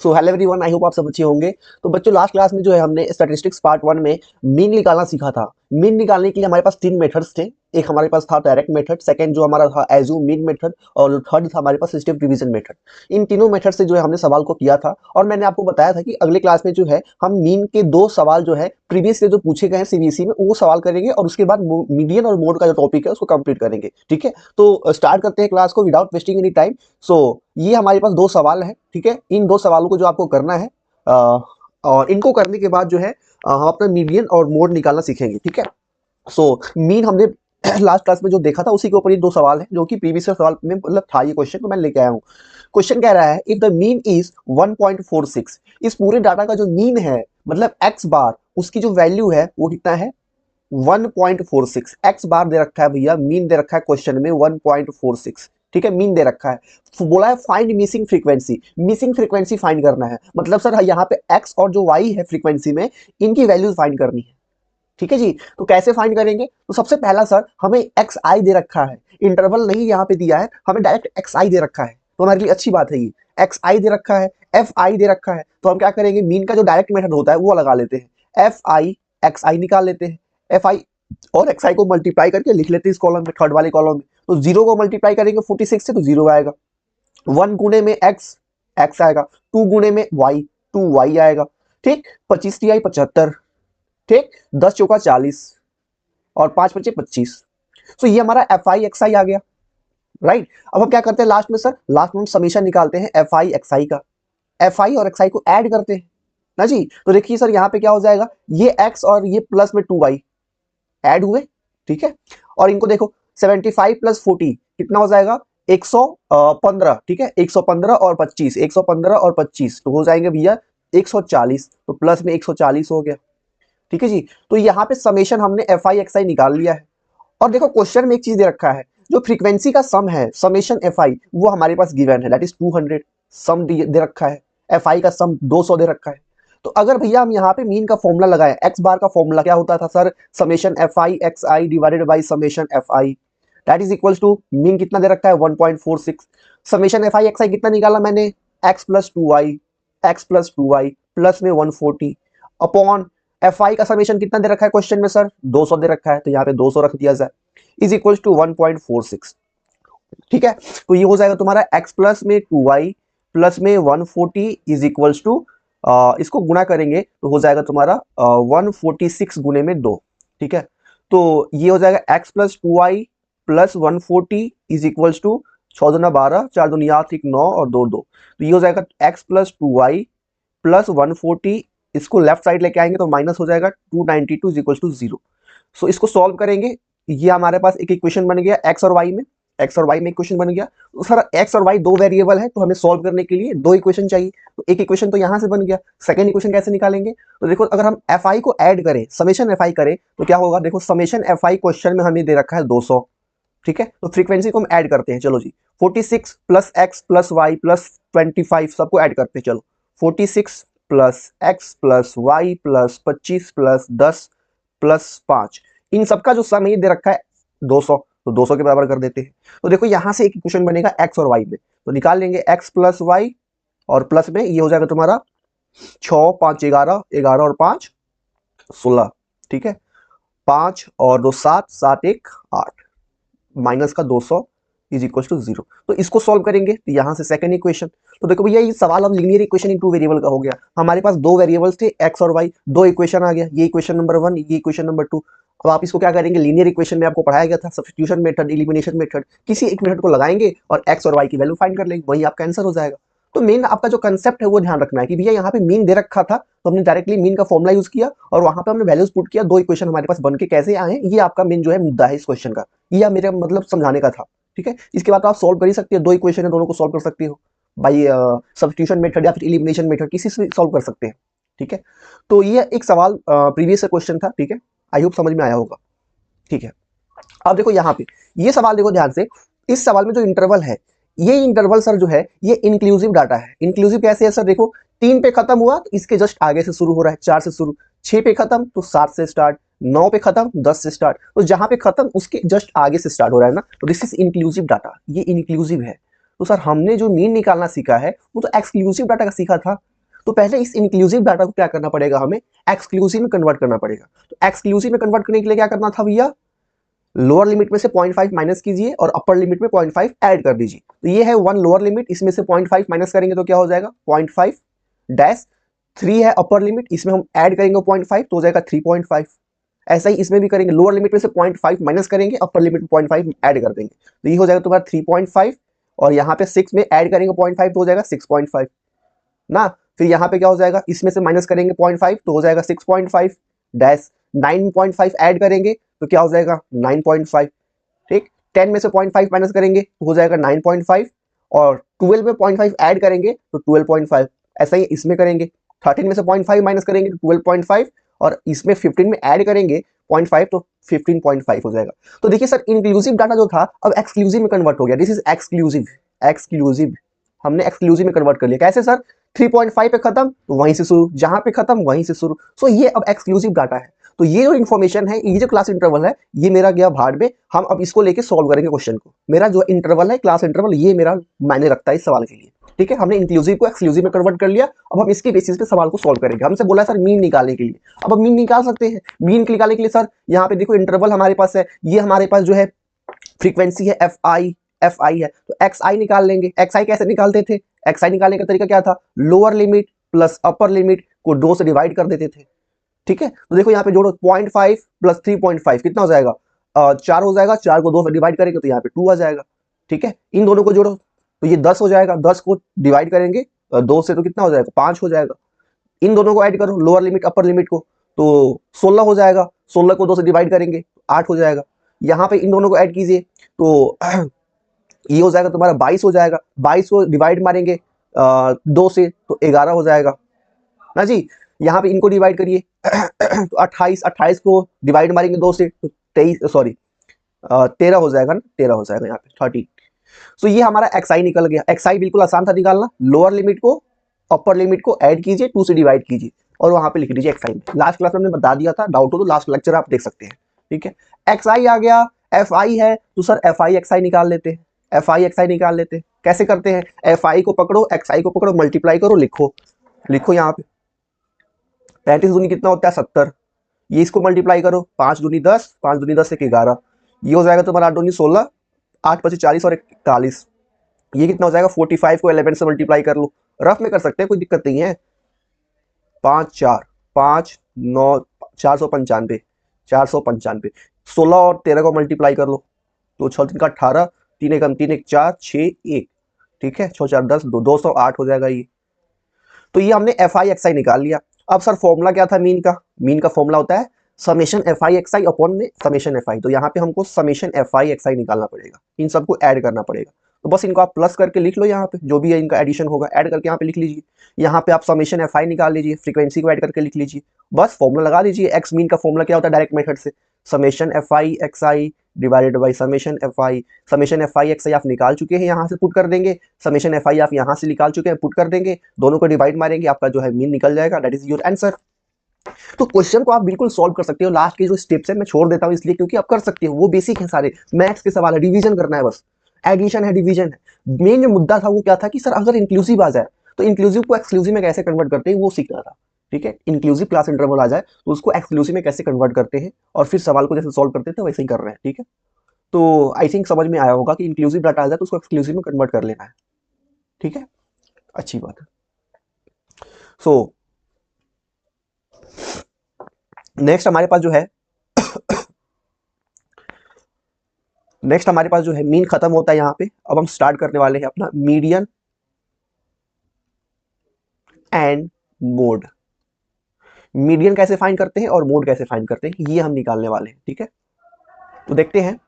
So hello everyone, I hope आप सब अच्छे होंगे। तो बच्चों, लास्ट क्लास में जो है हमने स्टैटिस्टिक्स पार्ट 1 में मीन निकालना सीखा था। मीन निकालने के लिए हमारे पास 3 मेथड्स थे। एक हमारे पास था डायरेक्ट मेथड, सेकंड जो हमारा था एज्यूम मीन मेथड, और थर्ड था हमारे पास सिस्टम डिवीजन मेथड। इन तीनों मेथड से जो है हमने सवाल को किया था, और मैंने आपको बताया था कि अगले क्लास में जो है हम मीन के 2 सवाल जो है प्रीवियस से जो पूछे गए हैं सीबीएसई में वो सवाल करेंगे, और उसके बाद मीडियन और मोड का जो टॉपिक है उसको कंप्लीट करेंगे। ठीक है, तो स्टार्ट करते हैं क्लास को विदाउट वेस्टिंग एनी टाइम। सो ये हमारे पास 2 सवाल है। ठीक है, इन 2 सवालों को जो आपको करना है, और इनको करने के बाद जो है हम अपना मीडियन और मोड निकालना सीखेंगे। ठीक है, सो मीन हमने लास्ट क्लास में जो देखा था उसी के ऊपर ये 2 सवाल है, जो कि प्रीवियस सवाल में मतलब था ये क्वेश्चन, तो मैं लेके आया हूँ। क्वेश्चन कह रहा है इफ द मीन इज 1.46, इस पूरे डाटा का जो मीन है मतलब एक्स बार, उसकी जो वैल्यू है वो कितना है 1.46। एक्स बार दे रखा है भैया, मीन दे रखा है क्वेश्चन में 1.46। ठीक है, मीन दे रखा है, बोला है find missing frequency. Missing frequency find करना है, मतलब सर यहाँ पे एक्स और जो वाई है फ्रीक्वेंसी में, इनकी वैल्यूज फाइंड करनी है। ठीक है जी, तो कैसे फाइंड करेंगे? तो सबसे पहला सर हमें एक्स आई दे रखा है, इंटरवल नहीं यहाँ पे दिया है, हमें डायरेक्ट एक्स आई दे रखा है, तो हमारे लिए अच्छी बात है। ये एक्स आई दे रखा है, एफ आई दे रखा है, तो हम क्या करेंगे, मीन का जो डायरेक्ट मेथड होता है वो लगा लेते हैं। एफ आई एक्स आई निकाल लेते हैं, एफ आई और एक्स आई को मल्टीप्लाई करके लिख लेते हैं इस कॉलम में, थर्ड वाले कॉलम में। तो जीरो को मल्टीप्लाई करेंगे 46 से तो जीरो आएगा। 1 गुणे में एक्स, एक्स आएगा। 2 गुणे में वाई, 2 वाई आएगा। ठीक, 25 टी आई 75। ठीक, 10 चौका 40 और 5 बचे 25। तो ये हमारा एफ आई एक्स आई आ गया। राइट, अब हम क्या करते हैं लास्ट में सर, लास्ट में हम समीशन निकालते हैं एफ आई एक्स आई का। एफ आई और एक्स आई को ऐड करते हैं ना जी। तो देखिए सर यहाँ पे क्या हो जाएगा, ये एक्स और ये प्लस में 2 वाई ऐड हुए। ठीक है, और इनको देखो 75 प्लस 40 कितना हो जाएगा 115। ठीक है, 115 और 25, 115 और 25 तो हो जाएंगे भैया 140, तो प्लस में 140 हो गया। ठीक है जी, तो यहाँ पे समेशन हमने एफ आई एक्स आई निकाल लिया है। और देखो क्वेश्चन में एक चीज दे रखा है, जो फ्रीक्वेंसी का सम है समेशन एफ आई, वो हमारे पास गिवन है, दैट इज 200। सम दे रखा है, एफ आई का सम 200 दे रखा है। तो अगर भैया हम यहाँ पे मीन का फॉर्मूला लगाएं, एक्स बार का फॉर्मूला क्या होता था sir, summation F I X I divided by summation F I, that is equals to mean कितना दे रखा है 1.46। Summation F I X I कितना निकाला मैंने, X plus 2 Y, X plus 2 Y plus में 140 अपॉन एफ आई का summation कितना दे रखा है क्वेश्चन में सर 200 दे रखा है, तो यहाँ पे 200 रख दिया जाए, इज इक्वल टू 1.46। ठीक है, तो ये हो जाएगा तुम्हारा x प्लस में 2y प्लस में 140 इज इक्वल्स टू, इसको गुणा करेंगे तो हो जाएगा तुम्हारा 146 गुणे में 2। ठीक है, तो ये हो जाएगा x plus 2y plus 140 is equals to 6 दूना 12, 4 दूनी 8, 1 9 और 2 2, तो ये हो जाएगा x प्लस 2y प्लस 140, इसको लेफ्ट साइड लेके आएंगे तो माइनस हो जाएगा 292 इज इक्वल्स टू 0। सो इसको सॉल्व करेंगे, ये हमारे पास एक इक्वेशन बन गया एक्स और वाई में, एक्स और वाई में इक्वेशन बन गया। तो सर एक्स और वाई 2 वेरिएबल है, तो हमें सॉल्व करने के लिए 2 इक्वेशन चाहिए, तो एक इक्वेशन तो यहाँ से बन गया। सेकंड इक्वेशन कैसे निकालेंगे, तो देखो अगर हम एफ आई को ऐड करें, समेशन एफ आई करें, तो क्या होगा, देखो समेशन एफ आई क्वेश्चन में हमें दे रखा है 200। ठीक है, तो फ्रीक्वेंसी को हम ऐड करते हैं, चलो जी 46 plus X plus Y plus 25 सबको ऐड करते हैं। चलो 46 plus X plus Y plus 25 plus 10 plus 5, इन सबका जो सम ये दे रखा है 200, तो 200 के बराबर कर देते हैं। तो देखो यहां से एक इक्वेशन बनेगा एक्स और वाई में, तो निकाल लेंगे एक्स प्लस वाई और प्लस में ये हो जाएगा तुम्हारा 6 5 11, 11 और 5 16। ठीक है, 5 और 2 7, 7 1 8, माइनस का 200 इज इक्वल टू 0। तो इसको सॉल्व करेंगे तो यहाँ से सेकंड इक्वेशन, तो देखो भैया ये सवाल अब लीनियर इक्वेशन इन 2 वेरिएबल का हो गया। हमारे पास 2 वेरिएबल्स थे एक्स और वाई, 2 इक्वेशन आ गया, ये इक्वेशन नंबर 1, ये इक्वेशन नंबर 2। अब आप इसको क्या करेंगे, लीनियर इक्वेशन में आपको पढ़ाया गया था सब्स्टिट्यूशन मेथड, एलिमिनेशन मेथड, किसी एक मेथड को लगाएंगे और एक्स और वाई की वैल्यू फाइंड कर लेंगे, वही आपका आंसर हो जाएगा। तो मेन आपका जो कंसेप्ट है वो ध्यान रखना है कि भैया यहाँ पे मीन दे रखा था, तो हमने डायरेक्टली मीन का फॉर्मुला यूज किया और वहां पे हमने वैल्यूज पुट किया, 2 इक्वेशन हमारे पास बन के कैसे आए, ये आपका मेन जो है मुद्दा है इस क्वेश्चन का, ये मेरा मतलब समझाने का था। ठीक है, इसके बाद तो आप सॉल्व कर ही सकते हो, 2 इक्वेशन है, दोनों को सॉल्व कर सकते हो बाई सब्स्टिट्यूशन मेथड या फिर एलिमिनेशन मेथड, किसी से सॉल्व कर सकते हैं। ठीक है, तो ये एक सवाल प्रीवियस क्वेश्चन था। ठीक है, आई होप समझ में आया होगा। ठीक है, अब देखो यहाँ पे ये सवाल देखो ध्यान से, इस सवाल में जो इंटरवल है, ये इंटरवल सर जो है ये इंक्लूसिव डाटा है। इंक्लूसिव कैसे है सर, देखो 3 पे खत्म हुआ तो इसके जस्ट आगे से शुरू हो रहा है, 4 से शुरू, 6 पे खत्म तो 7 से स्टार्ट, 9 पे खत्म 10 से स्टार्ट, तो जहां पे खत्म उसके जस्ट आगे से स्टार्ट हो रहा है ना, तो दिस इज इंक्लूसिव डाटा, ये इंक्लूसिव है। तो सर हमने जो मीन निकालना सीखा है वो तो एक्सक्लूसिव डाटा का सीखा था, तो पहले इस इंक्लूसिव डाटा को क्या करना पड़ेगा, हमें एक्सक्लूसिव में कन्वर्ट करना पड़ेगा। तो एक्सक्लूसिव में कन्वर्ट करने के लिए क्या करना था भैया, लोअर लिमिट में से 0.5 माइनस कीजिए और अपर लिमिट में 0.5 ऐड कर दीजिए। तो ये है 1 लोअर लिमिट, इसमें से 0.5 माइनस करेंगे तो क्या हो जाएगा 0.5 डैश 3 है अपर लिमिट, इसमें हम ऐड करेंगे 0.5 तो हो जाएगा 3.5। ऐसा ही इसमें भी करेंगे, लोअर लिमिट में से 0.5 माइनस करेंगे, अपर लिमिट में 0.5 ऐड कर देंगे, तो ये हो जाएगा तुम्हारा 3.5 और यहाँ पे 6 में ऐड करेंगे 0.5 तो हो जाएगा 6.5 ना। फिर यहाँ पे क्या हो जाएगा, इसमें से माइनस करेंगे 0.5 तो हो जाएगा 6.5 डैश 9.5 ऐड करेंगे तो क्या हो जाएगा 9.5। ठीक, 10 में से 0.5 माइनस करेंगे तो हो जाएगा 9.5 और 12 में 0.5 ऐड करेंगे तो 12.5। ऐसा ही इसमें करेंगे, 13 में से 0.5 माइनस करेंगे तो 12.5 और इसमें 15 में ऐड करेंगे 0.5 तो 15.5 हो जाएगा। तो देखिए सर, इंक्लूसिव डाटा जो था अब एक्सक्लूसिव में कन्वर्ट हो गया। दिस इज एक्सक्लूसिव, एक्सक्लूसिव हमने एक्सक्लूसिव में कन्वर्ट कर लिया। कैसे सर, 3.5 पे खत्म तो वहीं से शुरू, जहां पे खत्म वहीं से शुरू। सो ये अब एक्सक्लूसिव डाटा है। तो ये जो इन्फॉर्मेशन है, ये जो क्लास इंटरवल है, ये मेरा गया भाड़ में। हम अब इसको लेके सॉल्व करेंगे क्वेश्चन को। मेरा जो इंटरवल है, क्लास इंटरवल, ये मेरा मायने रखता है इस सवाल के लिए। ठीक है, हमने इंक्लूसिव को एक्सक्लूसिव में कन्वर्ट कर लिया। अब हम इसके बेसिस पे सवाल को सॉल्व करेंगे। हमसे बोला सर मीन निकालने के लिए, अब हम मीन निकाल सकते हैं। मीन निकालने के लिए सर यहाँ पे देखो इंटरवल हमारे पास है, ये हमारे पास जो है फ्रीक्वेंसी है एफ आई है, तो एक्स आई निकाल लेंगे। एक्स आई कैसे निकालते थे, एक्स आई निकालने का तरीका क्या था, lower limit plus upper limit को 2 से डिवाइड कर देते थे। ठीक है, तो देखो यहाँ पे जोड़ो 0.5 प्लस 3.5 कितना हो जाएगा 4 हो जाएगा। 4 को 2 से डिवाइड करेंगे तो यहाँ पे 2 आ जाएगा। ठीक है, इन दोनों को जोड़ो तो ये 10 हो जाएगा। 10 को डिवाइड करेंगे 2 से तो कितना हो जाएगा 5 हो जाएगा। इन दोनों को ऐड करो, लोअर लिमिट अपर लिमिट को, तो 16 हो जाएगा। 16 को 2 से डिवाइड करेंगे 8 हो जाएगा। यहाँ पे इन दोनों को ऐड कीजिए तो ये हो जाएगा तुम्हारा 22 हो जाएगा। 22 को डिवाइड मारेंगे 2 से तो 11 हो जाएगा ना जी। यहाँ पे इनको डिवाइड करिए तो 28 को डिवाइड मारेंगे 2 से तो 13 हो जाएगा ना, 13 हो जाएगा यहाँ पे 30। तो ये हमारा एक्स आई निकल गया। एक्स आई बिल्कुल आसान था निकालना, लोअर लिमिट को अपर लिमिट को ऐड कीजिए, 2 से डिवाइड कीजिए और वहां पे लिख दीजिए एक्स आई। लास्ट क्लास में हमने बता दिया था, डाउट हो तो लास्ट लेक्चर आप देख सकते हैं। ठीक है, एक्स आई आ गया। एफ आई है तो सर एफ आई एक्स आई निकाल लेते हैं। एफ आई एक्स आई निकाल लेते हैं, कैसे करते हैं, एफ आई को पकड़ो, एक्स आई को पकड़ो, मल्टीप्लाई करो, लिखो। लिखो यहाँ पे 35 दूनी कितना होता है 70, ये इसको मल्टीप्लाई करो, 5 दूनी 10, 5 दूनी 10 एक 11, ये हो जाएगा तुम्हारा 8 दूनी 16, 8 25 40 और 41, ये कितना हो जाएगा 45 को 11 से मल्टीप्लाई कर लो। रफ में कर सकते हैं, कोई दिक्कत नहीं है। 5 4 5 9 495, 495, 16 और 13 को मल्टीप्लाई कर लो तो 6 3 का 18, 3 1 3 1 4 6 1। ठीक है, 6 4 10 208 हो जाएगा ये। तो ये हमने एफ आई एक्स आई निकाल लिया। अब सर फॉर्मूला क्या था मीन का, मीन का फॉर्मूला होता है summation F I X I upon में समेशन एफ आई। तो यहाँ पे हमको समेशन एफ आई एक्स आई निकालना पड़ेगा, इन सबको ऐड करना पड़ेगा। तो बस इनको आप प्लस करके लिख लो, यहाँ पे जो भी है इनका एडिशन होगा ऐड करके यहाँ पे लिख लीजिए। यहाँ पे आप समेशन एफ आई निकाल लीजिए, फ्रीक्वेंसी को ऐड करके लिख लीजिए, बस फॉर्मूला लगा दीजिए। एक्स मीन का फॉर्मूला क्या होता है डायरेक्ट मेथड से, summation F I X I divided by summation F I. Summation F I X I आप निकाल चुके हैं, यहाँ से पुट कर देंगे। समेशन एफ आई आप यहाँ से निकाल चुके हैं, पुट कर देंगे, दोनों को डिवाइड मारेंगे, आपका जो है मीन निकल जाएगा। That is your answer. तो क्वेश्चन को आप बिल्कुल सॉल्व कर सकते हो। लास्ट के जो स्टेप्स है मैं छोड़ देता हूँ इसलिए क्योंकि आप कर सकते हो, वो बेसिक है सारे, मैथ्स के सवाल है, डिवीजन करना है बस, एडिशन है, डिवीजन है। मेन जो मुद्दा था वो क्या था कि सर अगर इंक्लूसिव आ जाए तो इंक्लूसिव को एक्सक्लूसिव में कैसे कन्वर्ट करते हैं वो सीखना था। ठीक है, इंक्लूसिव क्लास इंटरवल आ जाए तो उसको एक्सक्लूसिव में कैसे कन्वर्ट करते हैं और फिर सवाल को जैसे सॉल्व करते थे वैसे ही कर रहे हैं। ठीक है, तो आई थिंक समझ में आया होगा कि इंक्लूसिव डाटा आ जाए तो उसको एक्सक्लूसिव में कन्वर्ट कर लेना है। ठीक है, अच्छी बात है। सो नेक्स्ट हमारे पास जो है नेक्स्ट हमारे पास जो है मीन खत्म होता है यहाँ पे। अब हम स्टार्ट करने वाले हैं अपना मीडियन एंड मोड। मीडियन कैसे फाइंड करते हैं और मोड कैसे फाइंड करते हैं ये हम निकालने वाले हैं। ठीक है, तो देखते हैं।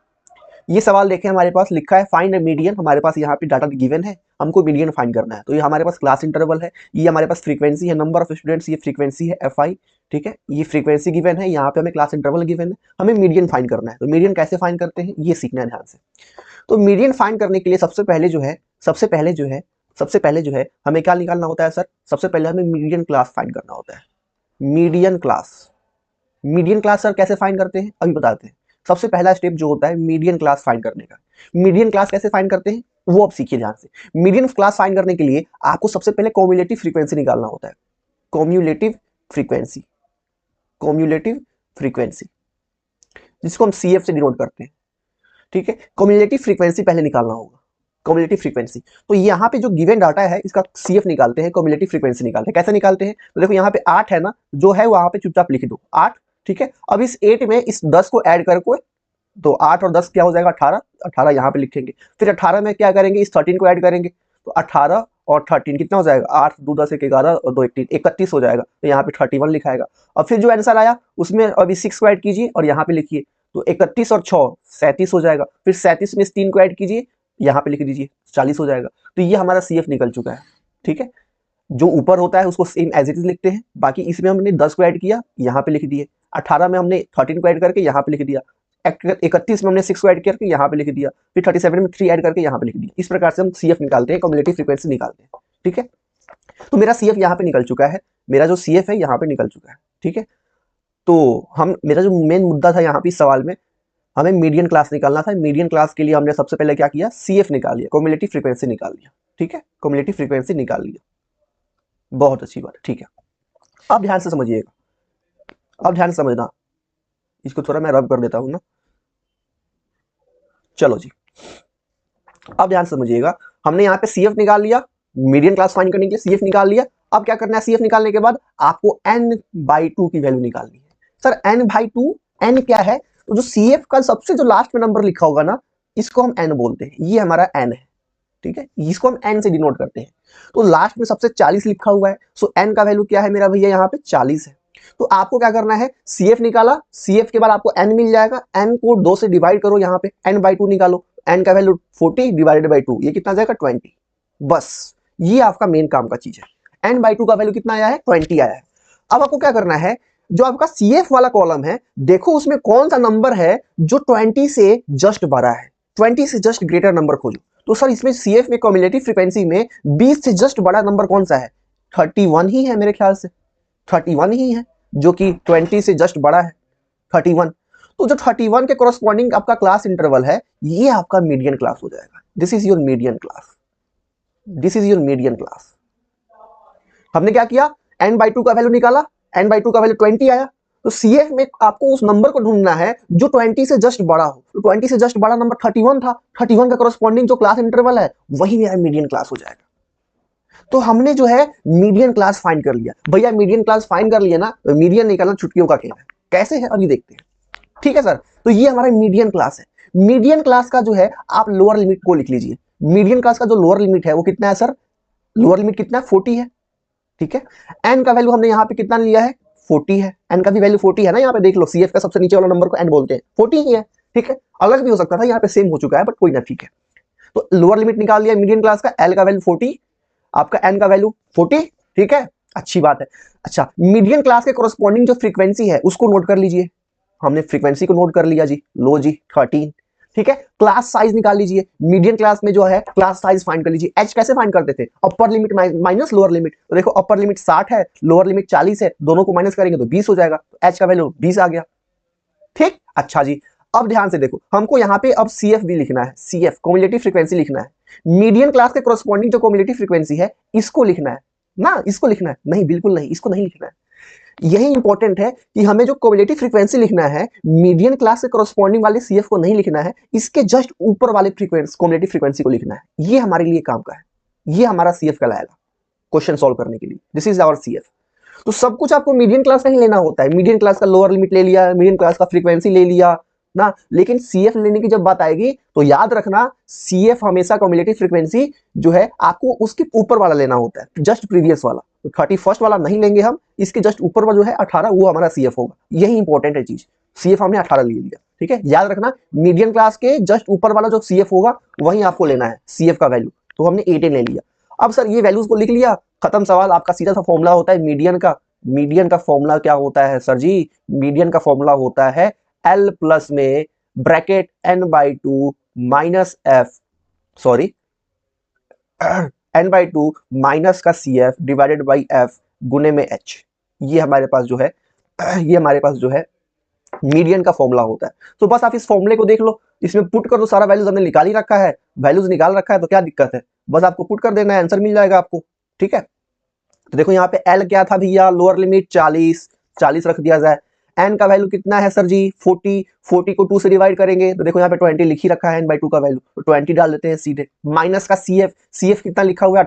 ये सवाल देखें, हमारे पास लिखा है फाइंड मीडियन। हमारे पास यहाँ पे डाटा गिवन है, हमको मीडियन फाइंड करना है। तो ये हमारे पास क्लास इंटरवल है, ये हमारे पास फ्रीक्वेंसी है, नंबर ऑफ स्टूडेंट्स, ये फ्रीक्वेंसी है एफ आई। ठीक है, ये फ्रीक्वेंसी गिवन है, यहाँ पे हमें क्लास इंटरवल गिवन है, हमें मीडियन फाइंड करना है। तो मीडियन कैसे फाइंड करते हैं ये सीखना है ध्यान से। तो मीडियन फाइंड करने के लिए सबसे पहले जो है हमें क्या निकालना होता है सर, सबसे पहले हमें मीडियन क्लास फाइंड करना होता है। मीडियन क्लास सर कैसे फाइंड करते हैं अभी बताते हैं। सबसे पहला स्टेप जो होता है मीडियन क्लास फाइंड करने का। मीडियन क्लास कैसे फाइंड करते हैं वो अब सीखिए ध्यान से। मीडियन क्लास फाइंड करने के लिए आपको सबसे पहले कॉम्युलेटिव फ्रीक्वेंसी निकालना होता है। कॉम्युलेटिव फ्रीक्वेंसी, कॉम्युलेटिव फ्रीक्वेंसी जिसको हम CF से डिनोट करते हैं, ठीक है। कॉम्युलेटिव फ्रीक्वेंसी पहले निकालना होगा, कॉम्युलेटिव फ्रीक्वेंसी। तो यहाँ पे जो गिवन डाटा है इसका CF निकालते हैं, कॉम्युलेटिव फ्रीक्वेंसी निकालते हैं। कैसे निकालते हैं? तो देखो यहाँ पे 8 है ना, जो है वहां पे चुपचाप लिख दो 8, ठीक है। अब इस 8 में इस 10 को ऐड करके, तो 8 और 10 क्या हो जाएगा 18, 18 यहाँ पे लिखेंगे। फिर 18 में क्या करेंगे, इस 13 को ऐड करेंगे, तो 18 और 13 कितना हो जाएगा, 8 2 10 1 11 और 2 1 31 हो जाएगा। तो यहाँ पे 31 लिखाएगा। और फिर जो आंसर आया उसमें अभी 6 को ऐड कीजिए और यहाँ पे लिखिए, तो 31 और 6 37 हो जाएगा। फिर 37 में इस 3 को ऐड कीजिए, यहाँ पे लिख दीजिए 40 हो जाएगा। तो ये हमारा CF निकल चुका है, ठीक है। जो ऊपर होता है उसको सेम एज इट इज लिखते हैं। बाकी इसमें हमने 10 को ऐड किया, यहाँ पे लिख दिए। 18 में हमने 13 को ऐड करके यहाँ पे लिख दिया। 31 में हमने 6 को ऐड करके यहाँ पे लिख दिया। फिर 37 में 3 ऐड करके यहाँ पे लिख दिया। इस प्रकार से हम CF निकालते हैं, कॉम्युलेटिव फ्रीक्वेंसी निकालते हैं, ठीक है। तो मेरा CF यहाँ पे निकल चुका है, मेरा जो CF है यहाँ पे निकल चुका है, ठीक है। तो हम, मेरा जो मेन मुद्दा था यहाँ पे इस सवाल में, हमें मीडियन क्लास निकालना था। मीडियन क्लास के लिए हमने सबसे पहले क्या किया, CF निकाल लिया, कॉम्युलेटिव फ्रीक्वेंसी निकाल लिया, ठीक है। कॉम्युलेटिव फ्रीक्वेंसी निकाल लिया, बहुत अच्छी बात है, ठीक है। अब ध्यान से समझिएगा, अब ध्यान से समझना, इसको थोड़ा मैं रब कर देता हूं ना। चलो जी, अब ध्यान से समझिएगा। हमने यहाँ पे CF निकाल लिया, मीडियन क्लास फाइंड करने के लिए CF निकाल लिया। अब क्या करना है, CF निकालने के बाद आपको n/2 की वैल्यू निकालनी है। सर n/2, n क्या है? तो जो CF का सबसे जो लास्ट में नंबर लिखा होगा ना, इसको हम n बोलते हैं। ये हमारा n है, ठीक है। इसको हम n से डिनोट करते हैं। तो लास्ट में सबसे 40 लिखा हुआ है, सो n का वैल्यू क्या है मेरा भैया, यहाँ पे 40 है। तो आपको क्या करना है, CF निकाला, CF के बाद आपको n मिल जाएगा। n को 2 से डिवाइड करो, यहाँ पे n/2 निकालो। n का वैल्यू 40 डिवाइडेड बाई 2, ये कितना आ जाएगा 20। बस ये आपका मेन काम का चीज है। n/2 का वैल्यू कितना आया है, 20 आया है। अब आपको क्या करना है, जो आपका CF वाला कॉलम है, देखो उसमें कौन सा नंबर है जो 20 से जस्ट बड़ा है, 20 से जस्ट ग्रेटर नंबर खोजो। तो सर इसमें CF में कॉम्युलेटिव फ्रीक्वेंसी में 20 से जस्ट बड़ा नंबर कौन सा है, 31 ही है मेरे ख्याल से, 31 ही है जो कि 20 से जस्ट बड़ा है, 31। तो जो 31 के कोरस्पॉन्डिंग आपका क्लास इंटरवल है, ये आपका मीडियन क्लास हो जाएगा। This is your median class, this is your median class. हमने क्या किया, n/2 का वैल्यू निकाला, n/2 का वैल्यू 20 आया। तो CF में आपको उस नंबर को ढूंढना है जो 20 से जस्ट बड़ा हो। तो 20 से जस्ट बड़ा नंबर 31 था, 31 का कोरस्पॉन्डिंग जो क्लास इंटरवल है वही मेरा मीडियन क्लास हो जाएगा। तो हमने जो है मीडियन क्लास फाइंड कर लिया। भैया मीडियन क्लास फाइंड कर लिया ना, तो मीडियन निकालना छुट्टियों का खेल है। कैसे है अभी देखते हैं, ठीक है सर। तो ये हमारा मीडियन क्लास है। मीडियन क्लास का जो है आप लोअर लिमिट को लिख लीजिए। मीडियन क्लास का जो लोअर लिमिट है वो कितना है सर, लोअर लिमिट कितना है, 40 है, ठीक है। n का वैल्यू हमने यहाँ पे कितना लिया है, 40 है। n का भी वैल्यू 40 है ना, यहाँ पे देख लो, CF का सबसे नीचे वाला नंबर को n बोलते हैं, 40 ही है, ठीक है। अलग भी हो सकता था, यहाँ पे सेम हो चुका है, बट कोई ना, ठीक है। तो लोअर लिमिट निकाल दिया मीडियन क्लास का, L का वैल्यू 40, आपका n का वैल्यू 40, ठीक है, अच्छी बात है। अच्छा, मीडियन क्लास के कोरस्पॉन्डिंग जो फ्रीक्वेंसी है उसको नोट कर लीजिए। हमने फ्रीक्वेंसी को नोट कर लिया जी, लो जी 13, ठीक है। क्लास साइज निकाल लीजिए, मीडियन क्लास में जो है क्लास साइज फाइंड कर लीजिए। एच कैसे फाइंड करते थे, upper limit minus lower limit. तो देखो अपर लिमिट 60 है, लोअर लिमिट 40 है, दोनों को माइनस करेंगे तो 20 हो जाएगा। तो एच का वैल्यू 20 आ गया, ठीक। अच्छा जी, अब ध्यान से देखो, हमको यहाँ पे अब CF भी लिखना है, CF कॉम्युलेटिव फ्रीक्वेंसी लिखना है। मीडियन क्लास के कोरस्पॉन्डिंग जो कॉम्युलेटिव फ्रीक्वेंसी है इसको लिखना है ना, इसको लिखना है, नहीं बिल्कुल नहीं, इसको नहीं लिखना है। यही इंपॉर्टेंट है कि हमें जो कॉम्युलेटिव फ्रीक्वेंसी लिखना है, मीडियन क्लास से कोरस्पॉन्डिंग वाले CF को नहीं लिखना है, इसके जस्ट ऊपर वाले फ्रीक्वेंसी, कॉम्युलेटिव फ्रीक्वेंसी को लिखना है। ये हमारे लिए काम का है, ये हमारा CF कहलाएगा क्वेश्चन सॉल्व करने के लिए। This is our CF। तो सब कुछ आपको मीडियन क्लास का ही लेना होता है। मीडियन क्लास का लोअर लिमिट ले लिया, मीडियन क्लास का फ्रीक्वेंसी ले लिया ना, लेकिन CF लेने की जब बात आएगी तो याद रखना, CF हमेशा कॉम्युलेटिव फ्रीक्वेंसी जो है आपको उसके ऊपर वाला लेना होता है, जस्ट प्रीवियस वाला। तो 31 वाला नहीं लेंगे हम, इसके जस्ट ऊपर वाला जो है 18, वो हमारा CF होगा। यही इंपॉर्टेंट है चीज, CF हमने 18 ले लिया, ठीक है। याद रखना मीडियन क्लास के जस्ट ऊपर वाला जो CF होगा वही आपको लेना है, CF का वैल्यू। तो हमने 18 ले लिया। अब सर ये वैल्यूज को लिख लिया, खत्म सवाल। आपका सीधा सा फॉर्मूला होता है मीडियन का। मीडियन का फॉर्मूला क्या होता है सर जी, मीडियन का फॉर्मूला होता है L प्लस में bracket n/2 minus f, sorry n/2 minus का CF डिवाइडेड बाई f गुने में h। ये हमारे पास जो है, ये हमारे पास जो है मीडियन का फॉर्मूला होता है। तो बस आप इस फॉर्मूले को देख लो, इसमें पुट कर दो, सारा वैल्यूज हमने निकाल ही रखा है, वैल्यूज निकाल रखा है, तो क्या दिक्कत है, बस आपको पुट कर देना है, आंसर मिल जाएगा आपको, ठीक है। तो देखो यहाँ पे एल क्या था भैया, लोअर लिमिट 40 रख दिया जाए। एन का वैल्यू कितना है सर जी 40 को 2 से डिवाइड करेंगे तो देखो यहाँ पे 20 लिख ही रखा है n/2 का वैल्यू, तो 20 डाल देते हैं सीधे। माइनस का CF कितना लिखा हुआ है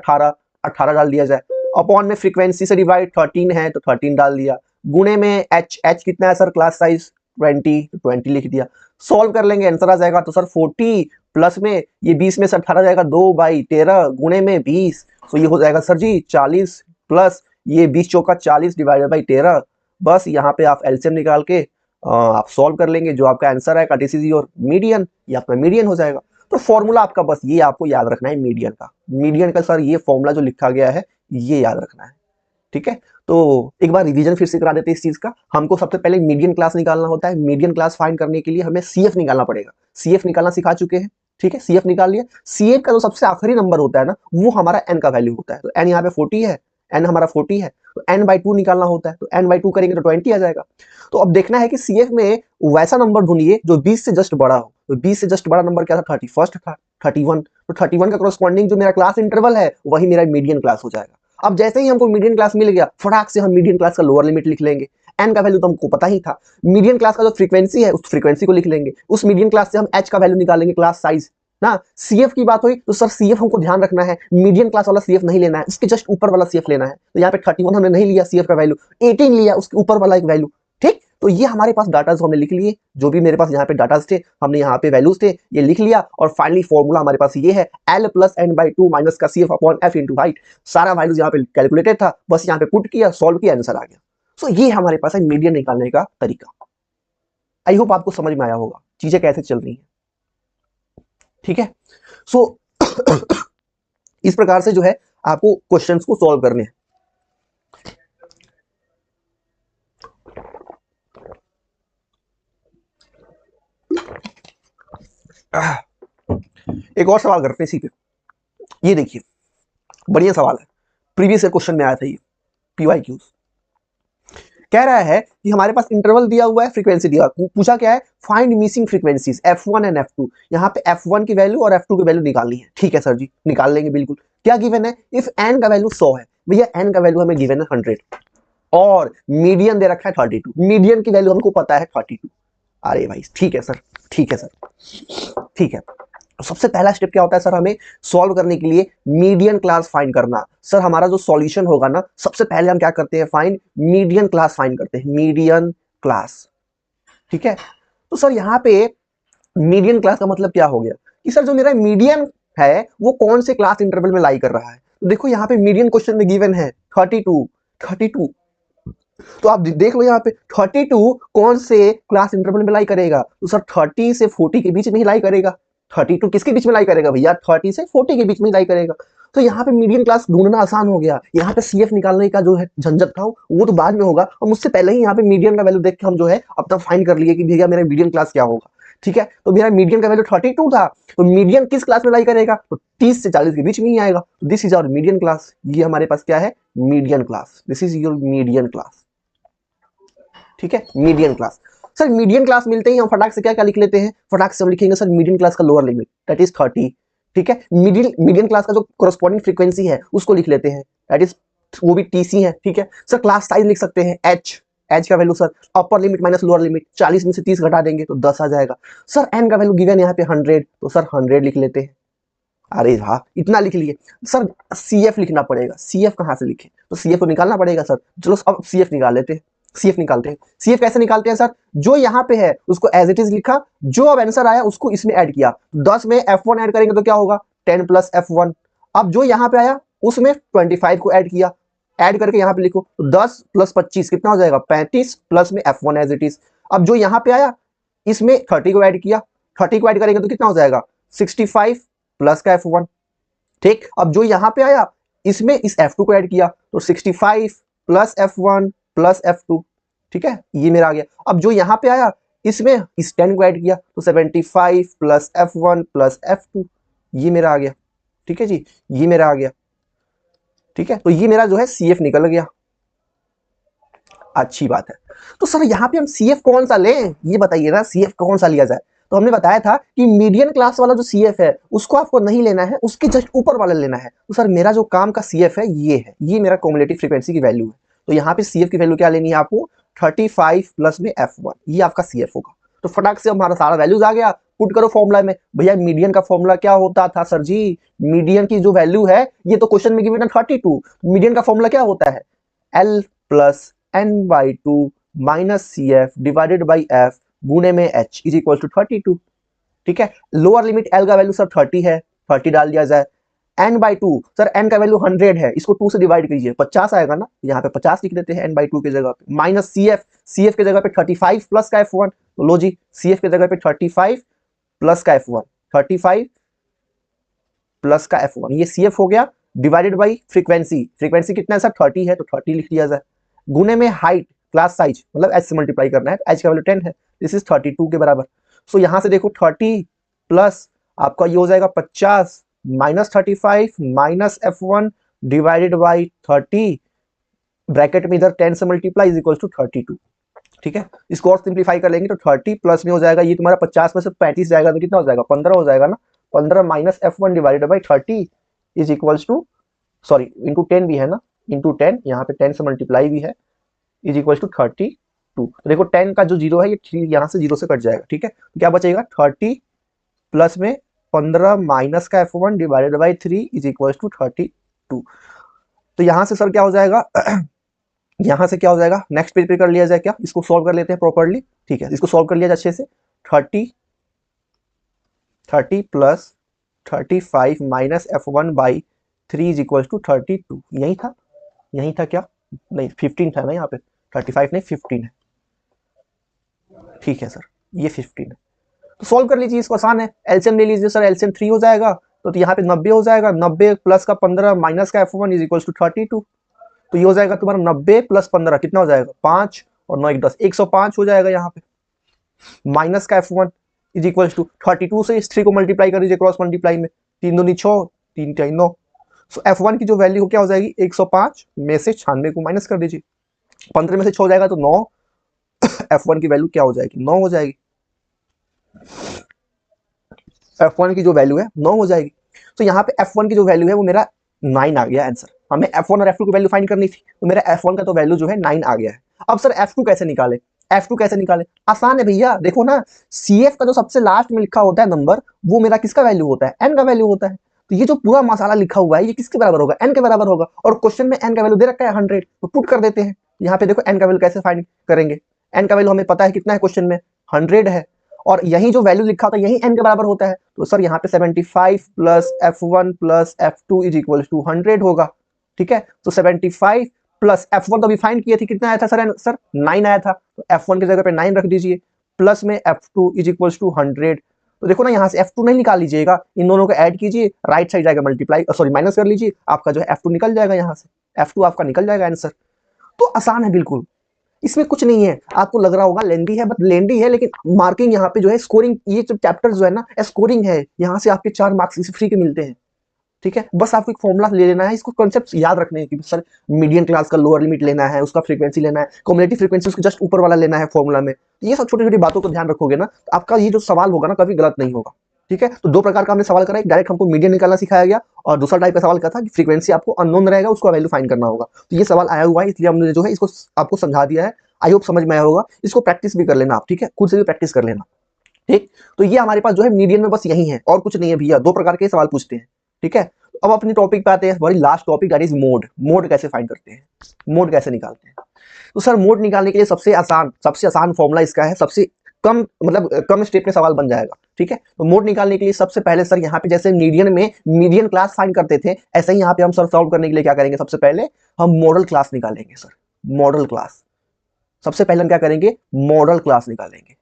18 डाल दिया जाए। अपॉन में फ्रीक्वेंसी से डिवाइड 13 है तो 13 डाल दिया। गुणे में H कितना है सर क्लास साइज 20 तो 20 लिख दिया। सॉल्व कर लेंगे आंसर आ जाएगा, तो सर 40 प्लस में ये 20 में से 18 जाएगा 2/13 गुणे में 20, तो ये हो जाएगा सर जी 40 प्लस ये 20 चौका 40 डिवाइडेड बाई 13। बस यहाँ पे आप एलसीएम निकाल के आप सॉल्व कर लेंगे, जो आपका आंसर आएगा दिस इज योर मीडियन, ये आपका मीडियन हो जाएगा। तो फॉर्मूला आपका बस ये आपको याद रखना है मीडियन का सर ये फॉर्मूला जो लिखा गया है ये याद रखना है, ठीक है। तो एक बार रिवीजन फिर से करा देते हैं इस चीज का। हमको सबसे पहले मीडियन क्लास निकालना होता है। मीडियन क्लास फाइंड करने के लिए हमें सीएफ निकालना पड़ेगा। सीएफ निकालना सिखा चुके हैं, ठीक है, सीएफ निकाल लिया। सीएफ का जो सबसे आखिरी नंबर होता है ना वो हमारा एन का वैल्यू होता है। तो एन यहाँ पे 40 है, एन हमारा 40 है, तो n/2 निकालना होता है, तो n/2 करेंगे तो 20 आ जाएगा। तो अब देखना है कि सीएफ में वैसा नंबर ढूंढिए जो 20 से जस्ट बड़ा हो। तो 20 से जस्ट बड़ा नंबर क्या था 31 था, 31, तो 31 का करस्पॉन्डिंग जो मेरा क्लास इंटरवल है वही मेरा मीडियन क्लास हो जाएगा। अब जैसे ही हमको मीडियन क्लास मिल गया फटाक से हम मीडियन क्लास का लोअर लिमिट लिख लेंगे। एन का वैल्यू तो हमको पता ही था। मीडियन क्लास का जो फ्रीक्वेंसी है उस फ्रीक्वेंसी को लिख लेंगे। उस मीडियन क्लास से हम एच का वैल्यू निकालेंगे, क्लास साइज ना। सीएफ की बात हुई तो सर सीएफ हमको ध्यान रखना है, मीडियन क्लास वाला सीएफ नहीं लेना है, इसके जस्ट ऊपर वाला सीएफ लेना है। तो यहाँ पे 31 हमने नहीं लिया सीएफ का वैल्यू, 18 लिया उसके ऊपर वाला एक वैल्यू, ठीक। तो ये हमारे पास डाटाज हमने लिख लिए, जो भी मेरे पास यहाँ पे डाटाज थे हमने यहाँ पे वैल्यूज थे ये लिख लिया। और फाइनली फॉर्मूला हमारे पास ये है L प्लस n/2 माइनस का CF upon F into height. सारा वैल्यूज यहाँ पे कैलकुलेटेड था, बस यहाँ पे पुट किया, सॉल्व किया, आंसर आ गया। सो ये हमारे पास है मीडियन निकालने का तरीका। आई होप आपको समझ में आया होगा चीजें कैसे चल रही है, ठीक है। सो इस प्रकार से जो है आपको क्वेश्चंस को सॉल्व करने हैं। एक और सवाल करते हैं इसी पे। ये देखिए बढ़िया सवाल है, प्रीवियस क्वेश्चन में आया था ये, PYQ। कह रहा है कि हमारे पास इंटरवल दिया हुआ है, फ्रीक्वेंसी दिया, पूछा क्या है find missing frequencies F1 and F2। यहाँ पे F1 की वैल्यू और F2 की वैल्यू निकालनी है, ठीक है सर जी निकाल लेंगे बिल्कुल। क्या गिवन है, इफ n का वैल्यू 100 है भैया, n का वैल्यू हमें गिवन है 100 और मीडियन दे रखा है 32, मीडियन की वैल्यू हमको पता है 32। अरे भाई ठीक है सर, ठीक है सर, ठीक है। सबसे पहला स्टेप क्या होता है सर, हमें सॉल्व करने के लिए मीडियन क्लास फाइंड करना। सर हमारा जो सॉल्यूशन होगा ना सबसे पहले हम क्या करते हैं फाइंड मीडियन क्लास फाइंड करते हैं, मीडियन क्लास, ठीक है। तो सर यहाँ पे मीडियन क्लास का मतलब क्या हो गया कि सर जो मेरा मीडियन है वो कौन से क्लास इंटरवल में लाई कर रहा है। तो देखो यहाँ पे मीडियन क्वेश्चन में गिवन है 32, तो आप देख लो यहाँ पे 32 कौन से क्लास इंटरवल में लाई करेगा। तो सर 30 से 40 के बीच में ही लाई करेगा। 32 किसके बीच में लाई करेगा भैया, 30 से 40 के बीच में लाई करेगा। तो यहाँ पे मीडियन क्लास ढूंढना आसान हो गया। यहाँ पे CF निकालने का जो है झंझट था वो तो बाद में होगा, और मुझसे पहले ही यहाँ पे मीडियन का वैल्यू देख के हम जो है अपना फाइंड कर लिए कि भैया मेरा मीडियन क्लास क्या होगा, ठीक है। तो मेरा मीडियन का वैल्यू 32 था, तो मीडियन किस क्लास में लाई करेगा, तो 30 से 40 के बीच में ही आएगा। This is our median class, ये हमारे पास क्या है median class, this is your median class, ठीक है, median class. Sir median class मिलते ही हम फटाक से क्या क्या लिख लेते हैं, फटाक से हम लिखेंगे सर मीडियन क्लास का लोअर लिमिट दैट इज 30, ठीक है। मीडियन क्लास का जो कोरस्पॉन्डिंग फ्रीक्वेंसी है उसको लिख लेते हैं दैट इज वो भी TC है, ठीक है। सर क्लास साइज लिख सकते हैं H का value sir upper limit minus lower limit, 40 में से 30 घटा देंगे तो 10 आ जाएगा। सर n का वैल्यू गिवन यहाँ पे 100, तो सर 100 लिख लेते हैं। अरे हाँ इतना लिख लिए। सर CF लिखना पड़ेगा, CF कहाँ से लिखे, तो CF को निकालना पड़ेगा सर। चलो अब CF निकाल लेते हैं, CF निकालते हैं। CF कैसे निकालते हैं सर, जो यहाँ पे है उसको एज इट इज लिखा, जो अब आंसर आया उसको इसमें ऐड किया। 10 में F1 ऐड करेंगे तो क्या होगा 10 प्लस F1। अब जो यहाँ पे आया उसमें 25 को ऐड किया, ऐड करके यहाँ पे लिखो तो 10 प्लस 25 कितना हो जाएगा 35 प्लस में F1 एज इट इज। अब जो यहाँ पे आया इसमें 30 को ऐड किया, 30 को ऐड करेंगे तो कितना हो जाएगा 65 प्लस का F1, ठीक। अब जो यहाँ पे आया इसमें इस F2 को ऐड किया तो 65 प्लस F1 प्लस F2, ठीक है, ये मेरा आ गया। अब जो यहाँ पे आया इसमें इस 10 को ऐड किया तो 75 प्लस F1 प्लस F2, ये मेरा आ गया, ठीक है जी, ये मेरा आ गया, ठीक है। तो ये मेरा जो है CF निकल गया, अच्छी बात है। तो सर यहाँ पे हम CF कौन सा लें ये बताइए ना, CF कौन सा लिया जाए। तो हमने बताया था कि मीडियन क्लास वाला जो CF है उसको आपको नहीं लेना है, उसके जस्ट ऊपर वाला लेना है। तो सर मेरा जो काम का CF है, ये मेरा कॉम्युलेटिव फ्रीक्वेंसी की वैल्यू है। तो यहाँ पे CF की वैल्यू क्या लेनी है आपको, 35 प्लस में F1, ये आपका CF होगा। तो फटाक से हमारा सारा वैल्यूज आ गया, पुट करो फॉर्मूला में। भैया मीडियन का फॉर्मूला क्या होता था सर जी, मीडियन की जो वैल्यू है, ये तो क्वेश्चन में गिवन है 32, मीडियन का फॉर्मूला क्या होता है, L plus N/2 minus CF divided by F गुणे में H इज इक्वल टू 32। ठीक है, लोअर लिमिट L का वैल्यू सर 30 है, 30 डाल दिया जाए। N/2 सर N का वैल्यू 100 है, इसको 2 से डिवाइड कीजिए, 50 आएगा ना, यहाँ पे 50 लिख देते हैं N/2 की जगह पे, माइनस CF के जगह पे 35 प्लस का F1। तो लो जी, CF के जगह पे 35 प्लस का F1, 35 प्लस का F1, ये CF हो गया, डिवाइडेड बाई फ्रीक्वेंसी, फ्रीक्वेंसी कितना है सर 30 है, तो 30 लिख दिया जाए, गुने में हाइट क्लास साइज, मतलब H से मल्टीप्लाई करना है, H का वैल्यू 10 है, दिस इज 32 के बराबर। सो यहां से देखो 30 प्लस आपका ये हो जाएगा 50 minus 35 minus F1 divided by 30, bracket में इधर 10 से मल्टीप्लाई इज इक्वल टू 32। ठीक है, इसको और सिंप्लीफाई कर लेंगे तो 30 प्लस में हो जाएगा, ये तुम्हारा 50 में से 35 जाएगा तो कितना हो जाएगा, 15 हो जाएगा ना, 15 minus F1 divided by 30 is equals to, sorry into 10 भी है ना, इंटू 10, यहाँ पे 10 से मल्टीप्लाई भी है, इज इक्वल टू 32। तो देखो 10 का जो जीरो है, ये यहाँ से जीरो से कट जाएगा। ठीक है, तो क्या बचेगा, 30 प्लस में 15 माइनस का F1 divided by 3 is equal to 32। तो यहाँ से सर क्या हो जाएगा यहाँ से क्या हो जाएगा, नेक्स्ट पेज पे कर लिया जाए क्या, इसको सॉल्व कर लेते हैं प्रॉपर्ली। ठीक है, इसको सॉल्व कर लिया जाए अच्छे से, 30 plus 35 minus F1 by 3 is equal to 32, यही था क्या, नहीं 15 था ना यहाँ पे, 35 नहीं 15 है। ठीक है सर, ये 15 है, तो सॉल्व कर लीजिए, इसको आसान है, एलसीएम ले लीजिए सर, एलसीएम 3 हो जाएगा, तो यहाँ पे 90 हो जाएगा, 90 प्लस का 15 माइनस का F1 इज इक्वल टू 32। तो ये हो जाएगा तुम्हारा 90 प्लस 15 कितना हो जाएगा, 5 और 9 1 10, 105 हो जाएगा यहाँ पे, माइनस का F1 इज इक्वल टू 32 से इस 3 को मल्टीप्लाई कर दीजिए क्रॉस मल्टीप्लाई में, 3 दूनी 6, 3 3 9। सो F1 की जो वैल्यू क्या हो जाएगी, 105 में से 96 को माइनस कर दीजिए, 15 में से 6 हो जाएगा तो 9, F1 की वैल्यू क्या हो जाएगी, 9 हो जाएगी, F1 की जो वैल्यू है 9 हो जाएगी। तो यहाँ पे F1 की जो वैल्यू है वो मेरा 9 आ गया आंसर, हमें F1 और F2 की वैल्यू फाइंड करनी थी, तो मेरा F1 का तो वैल्यू जो है 9 आ गया है। अब सर F2 कैसे निकाले, F2 कैसे निकाले, आसान है भैया, देखो ना, CF का जो सबसे लास्ट में लिखा होता है नंबर, वो मेरा किसका वैल्यू होता है, N का वैल्यू होता है। तो ये जो पूरा मसाला लिखा हुआ है ये किसके बराबर होगा, N के बराबर होगा, और क्वेश्चन में N का वैल्यू दे रखा है 100, तो पुट कर देते हैं। यहाँ पे देखो N का वैल्यू कैसे फाइंड करेंगे, N का वैल्यू हमें पता है कितना है, क्वेश्चन में 100 है, और यही जो वैल्यू लिखा होता है यही N के बराबर होता है, तो सर यहाँ पे 75 plus F1 plus F2 is equal to 100 होगा। ठीक है, तो 75 प्लस F1 तो अभी फाइंड किए थे, कितना आया था सर 9 आया था, तो F1 की जगह पे 9 रख दीजिए, प्लस में F2 इज इक्वल टू 100। तो देखो ना, यहाँ से F2 नहीं निकाल लीजिएगा, इन दोनों को ऐड कीजिए, राइट साइड जाएगा मल्टीप्लाई, सॉरी माइनस कर लीजिए, आपका जो है F2 निकल जाएगा, यहाँ से F2 आपका निकल जाएगा आंसर। तो आसान है बिल्कुल, इसमें कुछ नहीं है, आपको लग रहा होगा लेंदी है, बट लेंदी है लेकिन मार्किंग यहाँ पे जो है स्कोरिंग, ये जो चैप्टर जो है ना स्कोरिंग है, यहाँ से आपके 4 मार्क्स फ्री के मिलते हैं। ठीक है, बस आपको एक फॉर्मूला ले लेना है, इसको कॉन्सेप्ट याद रखने हैं कि सर मीडियन क्लास का लोअर लिमिट लेना है, उसका फ्रीक्वेंसी लेना है, कम्युलेटिव फ्रीक्वेंसी उसके जस्ट ऊपर वाला लेना है फॉर्मूला में। ये सब छोटी छोटी बातों को ध्यान रखोगे ना, तो आपका ये जो सवाल होगा ना कभी गलत नहीं होगा। ठीक है, तो 2 प्रकार का हमने सवाल करा, एक डायरेक्ट हमको मीडियन निकालना सिखाया गया, और दूसरा टाइप का सवाल क्या था कि फ्रीक्वेंसी आपको अननोन रहेगा, उसका वैल्यू फाइंड करना होगा। तो ये सवाल आया हुआ है, इसलिए हमने जो है इसको आपको समझा दिया है, आई होप समझ में आया होगा, इसको प्रैक्टिस भी कर लेना आप, ठीक है, खुद से भी प्रैक्टिस कर लेना। ठीक, तो ये हमारे पास जो है मीडियन में बस यही है और कुछ नहीं है भैया, 2 प्रकार के सवाल पूछते हैं। ठीक है, अब अपने टॉपिक पे आते हैं, हमारी last topic that is mode. Mode कैसे फाइंड करते हैं, मोड कैसे निकालते हैं। तो सर मोड निकालने के लिए सबसे आसान फॉर्मूला इसका है, सबसे कम मतलब कम स्टेप में सवाल बन जाएगा। ठीक है, तो मोड निकालने के लिए सबसे पहले सर यहाँ पे जैसे मीडियन में मीडियन क्लास फाइंड करते थे, ऐसे ही यहाँ पे हम सर सॉल्व करने के लिए क्या करेंगे, सबसे पहले हम मॉडल क्लास निकालेंगे। सर मॉडल क्लास सबसे पहले हम क्या करेंगे, मॉडल क्लास निकालेंगे।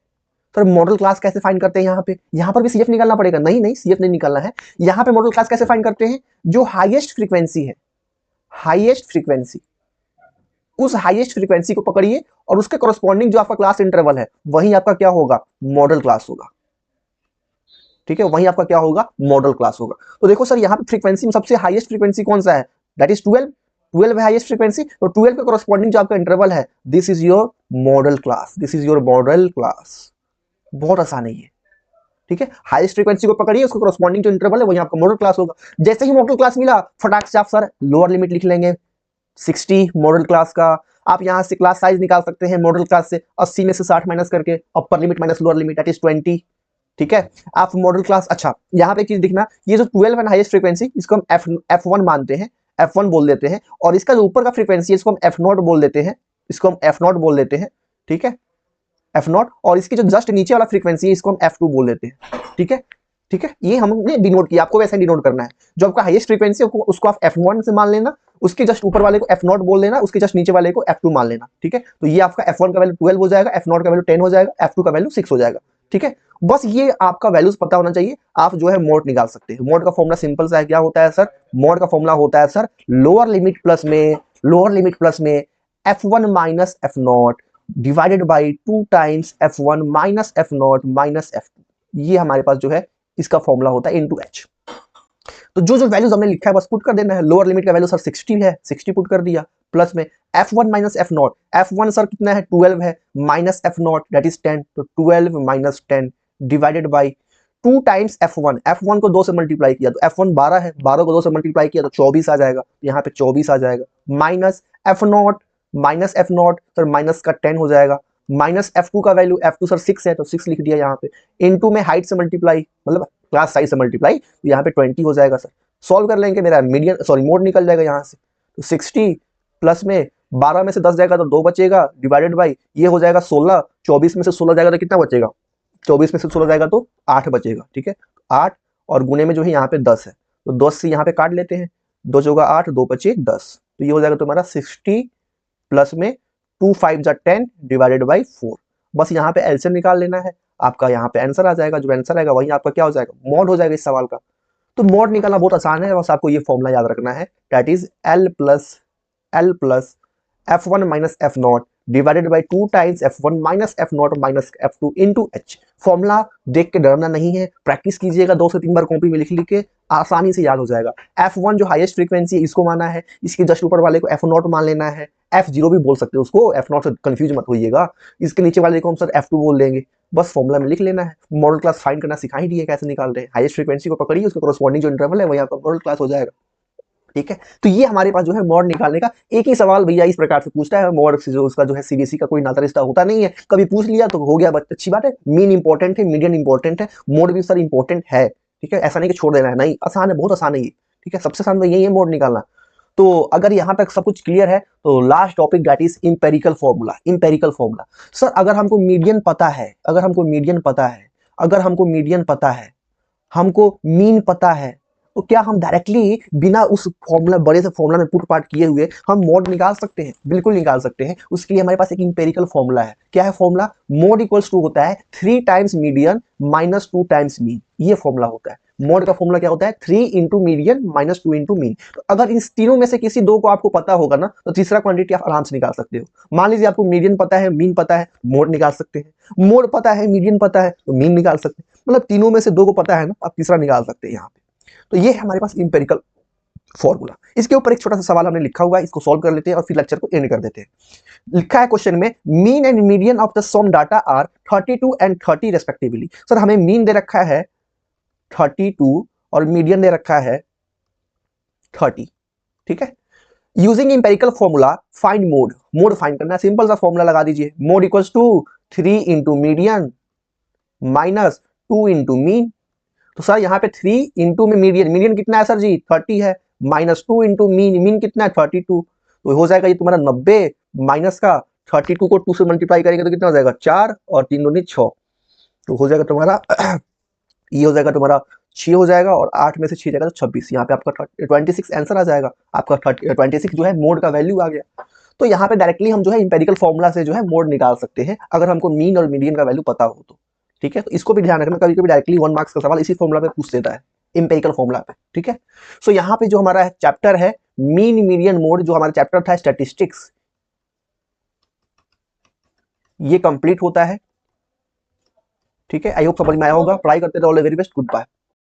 सर मॉडल क्लास कैसे फाइंड करते हैं, यहाँ पर भी CF निकालना पड़ेगा, नहीं CF नहीं निकालना है, यहाँ पे मॉडल क्लास कैसे फाइंड करते हैं, जो हाईएस्ट फ्रीक्वेंसी है, हाईएस्ट फ्रीक्वेंसी, उस हाईएस्ट फ्रीक्वेंसी को पकड़िए और उसके कॉरस्पॉन्डिंग जो आपका क्लास इंटरवल है वही आपका क्या होगा, मॉडल क्लास होगा। ठीक है, वही आपका क्या होगा, मॉडल क्लास होगा। तो देखो सर यहाँ पे फ्रीक्वेंसी में सबसे हाईएस्ट फ्रीक्वेंसी कौन सा है, दैट इज 12 है हाईएस्ट फ्रीक्वेंसी, तो 12 के कॉरस्पॉन्डिंग जो आपका इंटरवल है, this is your model class, this is your model class. बहुत आसान है ये, ठीक है, हाईएस्ट फ्रीक्वेंसी को पकड़िए, उसको करस्पॉन्डिंग जो इंटरवल है वही आपका मॉडल क्लास होगा। जैसे ही मॉडल क्लास मिला फटाक से आप सर लोअर लिमिट लिख लेंगे 60 मॉडल क्लास का। आप यहां से क्लास साइज निकाल सकते हैं मॉडल क्लास से 80 में से 60 माइनस करके, upper limit minus lower limit that is 20। ठीक है, आप मॉडल क्लास, अच्छा यहाँ पे एक चीज दिखना, ये जो 12 है हाईएस्ट फ्रीक्वेंसी, इसको हम F1 मानते हैं, F1 बोल देते हैं, और इसका जो ऊपर का फ्रीक्वेंसी है इसको हम F0 बोल देते हैं, इसको हम F0 बोल देते हैं। ठीक है, F0, और इसकी जो जस्ट नीचे वाला फ्रीक्वेंसी है इसको हम F2 बोल देते हैं। ठीक है, ठीक है, ये हमने डिनोट किया, आपको वैसे डिनोट करना है। जो आपका हाईएस्ट फ्रीक्वेंसी है उसको आप F1 से मान लेना, उसके जस्ट ऊपर वाले को F0 बोल लेना, उसके जस्ट नीचे वाले को F2 मान लेना। ठीक है, तो ये आपका F1 का वैल्यू 12 हो जाएगा, F0 का वैल्यू 10 हो जाएगा, F2 का वैल्यू 6 हो जाएगा। ठीक है, बस ये आपका वैल्यूज पता होना चाहिए, आप जो है मोड निकाल सकते हैं। मोड का फॉर्मूला सिंपल सा है, क्या होता है सर? मोड का फॉर्मूला होता है सर लोअर लिमिट प्लस में F1 minus F0 divided by 2 times F1 minus F0 minus F2। ये हमारे पास जो है इसका फॉर्मूला होता है इनटू H। तो जो जो वैल्यूज हमने लिखा है बस पुट कर देना है। लोअर लिमिट का वैल्यू सर 60 है, 60 पुट कर दिया, प्लस में F1 minus F0, F1 sir कितना है 12 है, माइनस F0 दैट इज 10, तो 12 minus 10 divided by 2 times F1, F1 को 2 से मल्टीप्लाई किया तो F1 12 है, 12 को 2 से मल्टीप्लाई किया तो 24 आ जाएगा, यहाँ पे 24 आ जाएगा, माइनस F0 सर माइनस का 10 हो जाएगा, माइनस F2 का वैल्यू, F2 सर 6 है तो 6 लिख दिया यहाँ पे, इनटू में हाइट से मल्टीप्लाई, मतलब क्लास साइज से मल्टीप्लाई, तो यहाँ पे 20 हो जाएगा सर। सॉल्व कर लेंगे, मेरा मीडियन सॉरी मोड निकल जाएगा यहाँ से, तो 60 प्लस में 12 में से 10 जाएगा तो 2 बचेगा, डिवाइडेड बाई ये हो जाएगा 16, 24 में से 16 जाएगा तो कितना बचेगा, 24 में से 16 जाएगा तो 8 बचेगा। ठीक है, 8 और गुने में जो है यहाँ पे 10 है, तो 10 से यहाँ पे काट लेते हैं, 2 होगा 8, 2 बचे 10, तो ये हो जाएगा तुम्हारा 60 प्लस में 2 5 जा 10 डिवाइडेड बाई 4। बस यहाँ पे एलसीएम निकाल लेना है, आपका यहाँ पे आंसर आ जाएगा, जो आंसर आएगा वही आपका क्या हो जाएगा, मोड हो जाएगा इस सवाल का। तो मोड निकालना बहुत आसान है, बस आपको ये फॉर्मूला याद रखना है, that is L plus F1 minus F0 divided by 2 times F1 minus F0 minus F2 into H। Formula देख के डरना नहीं है, प्रैक्टिस कीजिएगा 2 से 3 बार कॉपी में लिख लिख के, आसानी से याद हो जाएगा। F1 जो हाईएस्ट फ्रीक्वेंसी है इसको माना है, इसके जस्ट ऊपर वाले को F0 मान लेना है, F0 भी बोल सकते हो उसको, F0 से कंफ्यूज मत होइएगा, इसके नीचे वाले को हम सर F2 बोल देंगे, बस फॉर्मूला में लिख लेना है। मॉडल क्लास फाइंड करना सिखा ही दिए कैसे निकाल रहे हैं, हाईएस्ट फ्रीक्वेंसी को पकड़िए, उसके करस्पॉन्डिंग जो इंटरवल है वही आपका मॉडल क्लास हो जाएगा। ठीक है, तो ये हमारे पास जो है मोड निकालने का एक ही सवाल भैया इस प्रकार से पूछता है, मोड से जो उसका जो है सीबीएसई का कोई नाता रिश्ता होता नहीं है, कभी पूछ लिया तो हो गया, अच्छी बात है। मीन इंपॉर्टेंट है, मीडियन इंपॉर्टेंट है, मोड भी सर इंपॉर्टेंट है। ठीक है, ऐसा नहीं कि छोड़ देना है, नहीं, आसान है, बहुत आसान है ये। ठीक है, सबसे आसान यही है मोड निकालना। तो अगर यहाँ तक सब कुछ क्लियर है तो last topic that is empirical formula. Empirical formula sir अगर हमको मीडियन पता है, हमको मीडियन पता है, हमको मीन पता है, तो क्या हम डायरेक्टली बिना उस फॉर्मूला बड़े से फॉर्मूला में पुट पार्ट किए हुए हम मोड निकाल सकते हैं? बिल्कुल निकाल सकते हैं। उसके लिए हमारे पास एक इंपेरिकल फॉर्मूला है। क्या है फॉर्मूला? मोड इक्वल्स टू होता है 3 times median minus 2 times mean, ये फॉर्मूला होता है। मोड का फॉर्मूला क्या होता है? 3 into median minus 2 into mean. तो अगर इन तीनों में से किसी दो को आपको पता होगा ना, तो तीसरा क्वांटिटी आप आराम से निकाल सकते हो। मान लीजिए आपको मीडियन पता है, मीन पता है, मोड निकाल सकते हैं। मोड पता है, मीडियन पता है, तो मीन निकाल सकते हैं। मतलब तीनों में से दो को पता है ना, आप तीसरा निकाल सकते हैं यहाँ पे। तो ये है हमारे पास इंपेरिकल फॉर्मूला। इसके ऊपर एक छोटा सा सवाल हमने लिखा हुआ है, इसको सॉल्व कर लेते हैं और फिर लेक्चर को एंड कर देते हैं। लिखा है क्वेश्चन में, mean and median of the sum data are 32 and 30 respectively. Sir हमें मीन दे रखा है 32 और मीडियन दे रखा है 30। ठीक है, using empirical formula find mode. Mode find करना है, सिंपल सा फॉर्मूला लगा दीजिए, mode equals to 3 into median minus 2 into mean. तो सर यहाँ पे 3 इंटू में मीडियन कितना है सर जी? 30 है, माइनस 2 इंटू मीन कितना है? 32। तो हो जाएगा ये तुम्हारा 90 माइनस का 32 को 2 से मल्टीप्लाई करेंगे तो कितना हो जाएगा? 4 और 3 दूनी 6, तो हो जाएगा तुम्हारा ये हो जाएगा तुम्हारा 6 हो जाएगा, और 8 में से 6 जाएगा तो 26। यहाँ पे आपका 26 आंसर आ जाएगा, आपका 26 जो है मोड का वैल्यू आ गया। तो यहाँ पे डायरेक्टली हम जो है इंपेरिकल फॉर्मूला से जो है मोड निकाल सकते हैं, अगर हमको मीन और मीडियन का वैल्यू पता हो तो। ठीक है, तो इसको भी ध्यान रखना, कभी कभी डायरेक्टली 1 मार्क्स का सवाल इसी फॉर्मूला पे पूछ देता है, इंपेरिकल फॉर्मूला पे। ठीक है, सो यहाँ पे जो हमारा चैप्टर है मीन मीडियन मोड, जो हमारा चैप्टर था स्टैटिस्टिक्स, ये कंप्लीट होता है। ठीक है, आई होप समझ में आया होगा। पढ़ाई करते रहो, all the very best, good bye.